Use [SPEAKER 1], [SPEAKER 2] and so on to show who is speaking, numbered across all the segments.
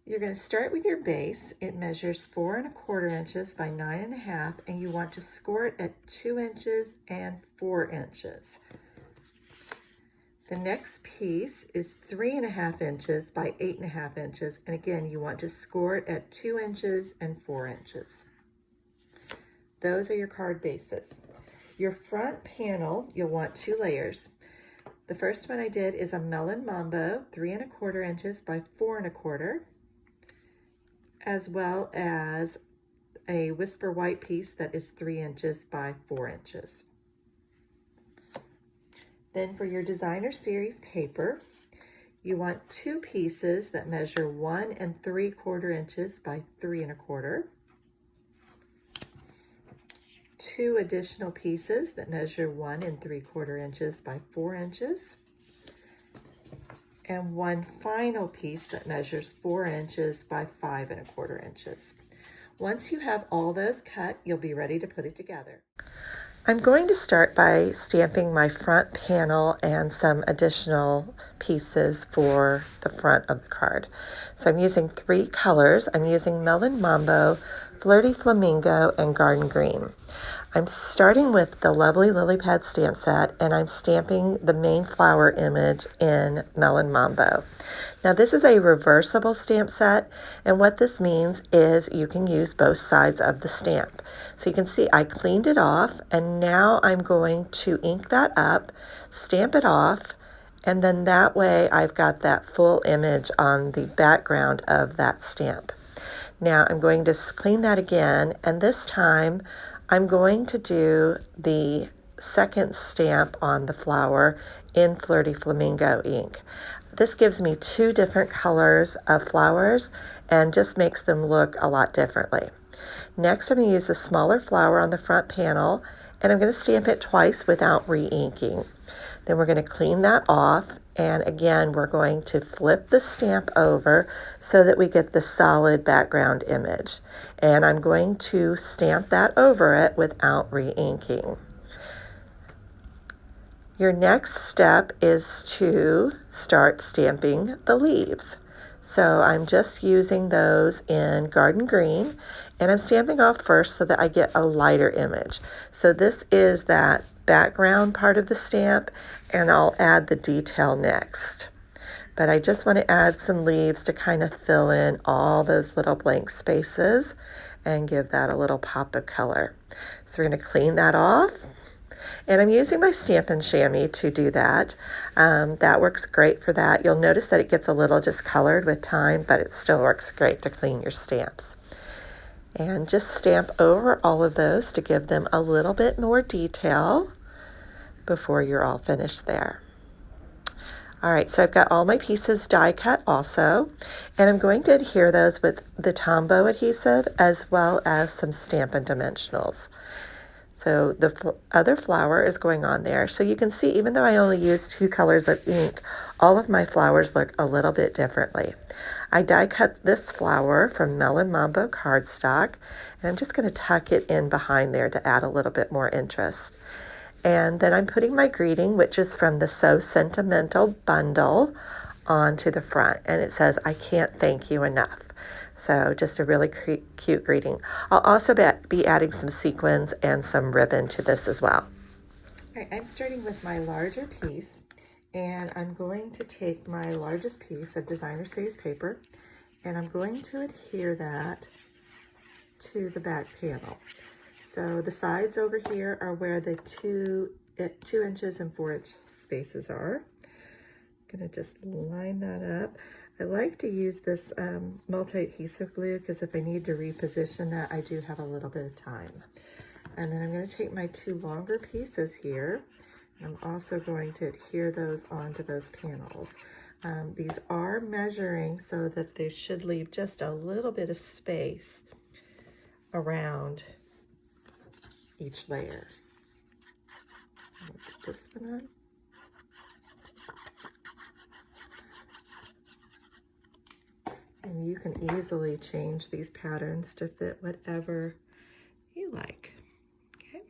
[SPEAKER 1] You're going to start with your base. It measures 4¼ inches by 9½, and you want to score it at 2 inches and 4 inches. The next piece is 3½ inches by 8½ inches, and again, you want to score it at 2 inches and 4 inches. Those are your card bases. Your front panel, you'll want 2 layers. The first one I did is a Melon Mambo, 3¼ inches by 4¼ as well as a Whisper White piece that is 3 inches by 4 inches. Then for your Designer Series paper, you want 2 pieces that measure 1 3/4 inches by 3¼ 2 additional pieces that measure 1 3/4 inches by 4 inches, and 1 final piece that measures 4 inches by 5¼ inches. Once you have all those cut, you'll be ready to put it together. I'm going to start by stamping my front panel and some additional pieces for the front of the card. So I'm using 3 colors. I'm using Melon Mambo, Flirty Flamingo, and Garden Green. I'm starting with the lovely Lily Pad stamp set, and I'm stamping the main flower image in Melon Mambo. Now this is a reversible stamp set, and what this means is you can use both sides of the stamp. So you can see I cleaned it off, and now I'm going to ink that up, stamp it off, and then that way I've got that full image on the background of that stamp. Now I'm going to clean that again, and this time I'm going to do the second stamp on the flower in Flirty Flamingo ink. This gives me 2 different colors of flowers and just makes them look a lot differently. Next, I'm going to use the smaller flower on the front panel, and I'm going to stamp it twice without re-inking. Then we're going to clean that off, and again we're going to flip the stamp over so that we get the solid background image. And I'm going to stamp that over it without re-inking. Your next step is to start stamping the leaves. So I'm just using those in Garden Green, and I'm stamping off first so that I get a lighter image. So this is that background part of the stamp, and I'll add the detail next. But I just want to add some leaves to kind of fill in all those little blank spaces and give that a little pop of color. So we're going to clean that off. And I'm using my Stampin' Chamois to do that. That works great for that. You'll notice that it gets a little discolored with time, but it still works great to clean your stamps. And just stamp over all of those to give them a little bit more detail before you're all finished there. All right, so I've got all my pieces die cut also, and I'm going to adhere those with the Tombow adhesive as well as some Stampin' Dimensionals. So the other flower is going on there. So you can see, even though I only used 2 colors of ink, all of my flowers look a little bit differently. I die cut this flower from Melon Mambo cardstock, and I'm just going to tuck it in behind there to add a little bit more interest. And then I'm putting my greeting, which is from the So Sentimental bundle, onto the front. And it says, "I can't thank you enough." So just a really cute greeting. I'll also be adding some sequins and some ribbon to this as well. All right, I'm starting with my larger piece, and I'm going to take my largest piece of Designer Series paper, and I'm going to adhere that to the back panel. So the sides over here are where the 2 inches and 4 inch spaces are. I'm gonna just line that up. I like to use this multi-adhesive glue because if I need to reposition that, I do have a little bit of time. And then I'm going to take my 2 longer pieces here, and I'm also going to adhere those onto those panels. These are measuring so that they should leave just a little bit of space around each layer. Put this one on. And you can easily change these patterns to fit whatever you like. Okay,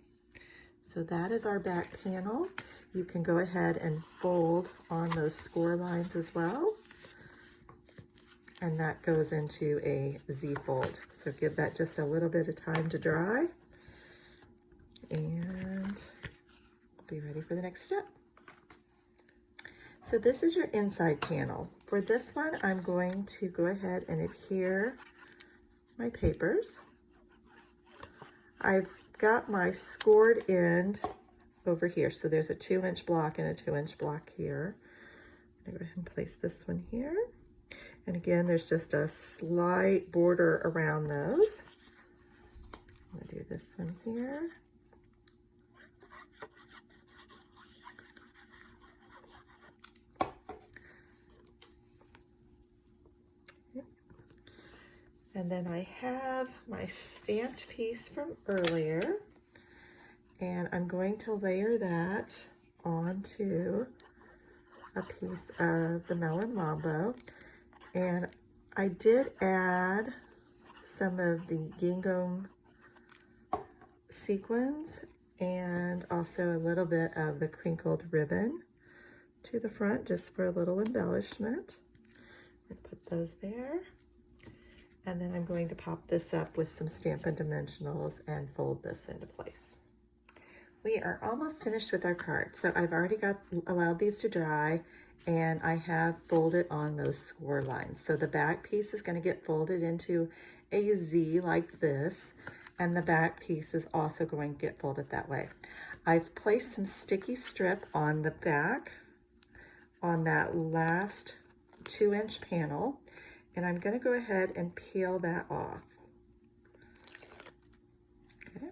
[SPEAKER 1] so that is our back panel. You can go ahead and fold on those score lines as well. and that goes into a Z fold. So give that just a little bit of time to dry, and be ready for the next step. So this is your inside panel. For this one, I'm going to go ahead and adhere my papers. I've got my scored end over here. So there's a 2-inch block and a 2-inch block here. I'm gonna go ahead and place this one here. And again, there's just a slight border around those. I'm gonna do this one here. And then I have my stamped piece from earlier, and I'm going to layer that onto a piece of the Melon Mambo. And I did add some of the gingham sequins and also a little bit of the crinkled ribbon to the front just for a little embellishment. I'm gonna put those there. And then I'm going to pop this up with some Stampin' Dimensionals and fold this into place. We are almost finished with our card. So I've already allowed these to dry, and I have folded on those score lines. So the back piece is going to get folded into a Z like this, and the back piece is also going to get folded that way. I've placed some sticky strip on the back on that last 2-inch panel, and I'm going to go ahead and peel that off. Okay.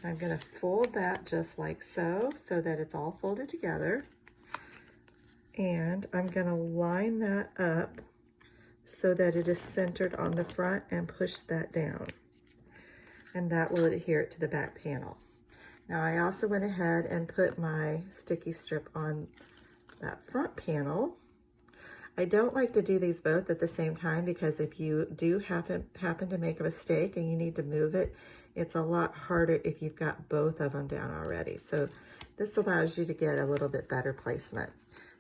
[SPEAKER 1] I'm going to fold that just like so that it's all folded together. And I'm going to line that up so that it is centered on the front and push that down. And that will adhere to the back panel. Now I also went ahead and put my sticky strip on that front panel. I don't like to do these both at the same time, because if you do happen to make a mistake and you need to move it, it's a lot harder if you've got both of them down already. So this allows you to get a little bit better placement.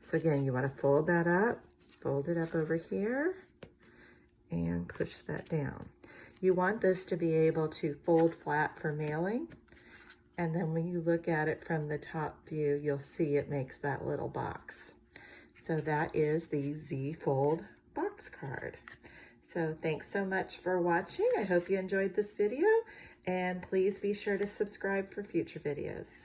[SPEAKER 1] So again, you want to fold that up, fold it up over here, and push that down. You want this to be able to fold flat for mailing, and then when you look at it from the top view, you'll see it makes that little box. So that is the Z Fold box card. So thanks so much for watching. I hope you enjoyed this video, and please be sure to subscribe for future videos.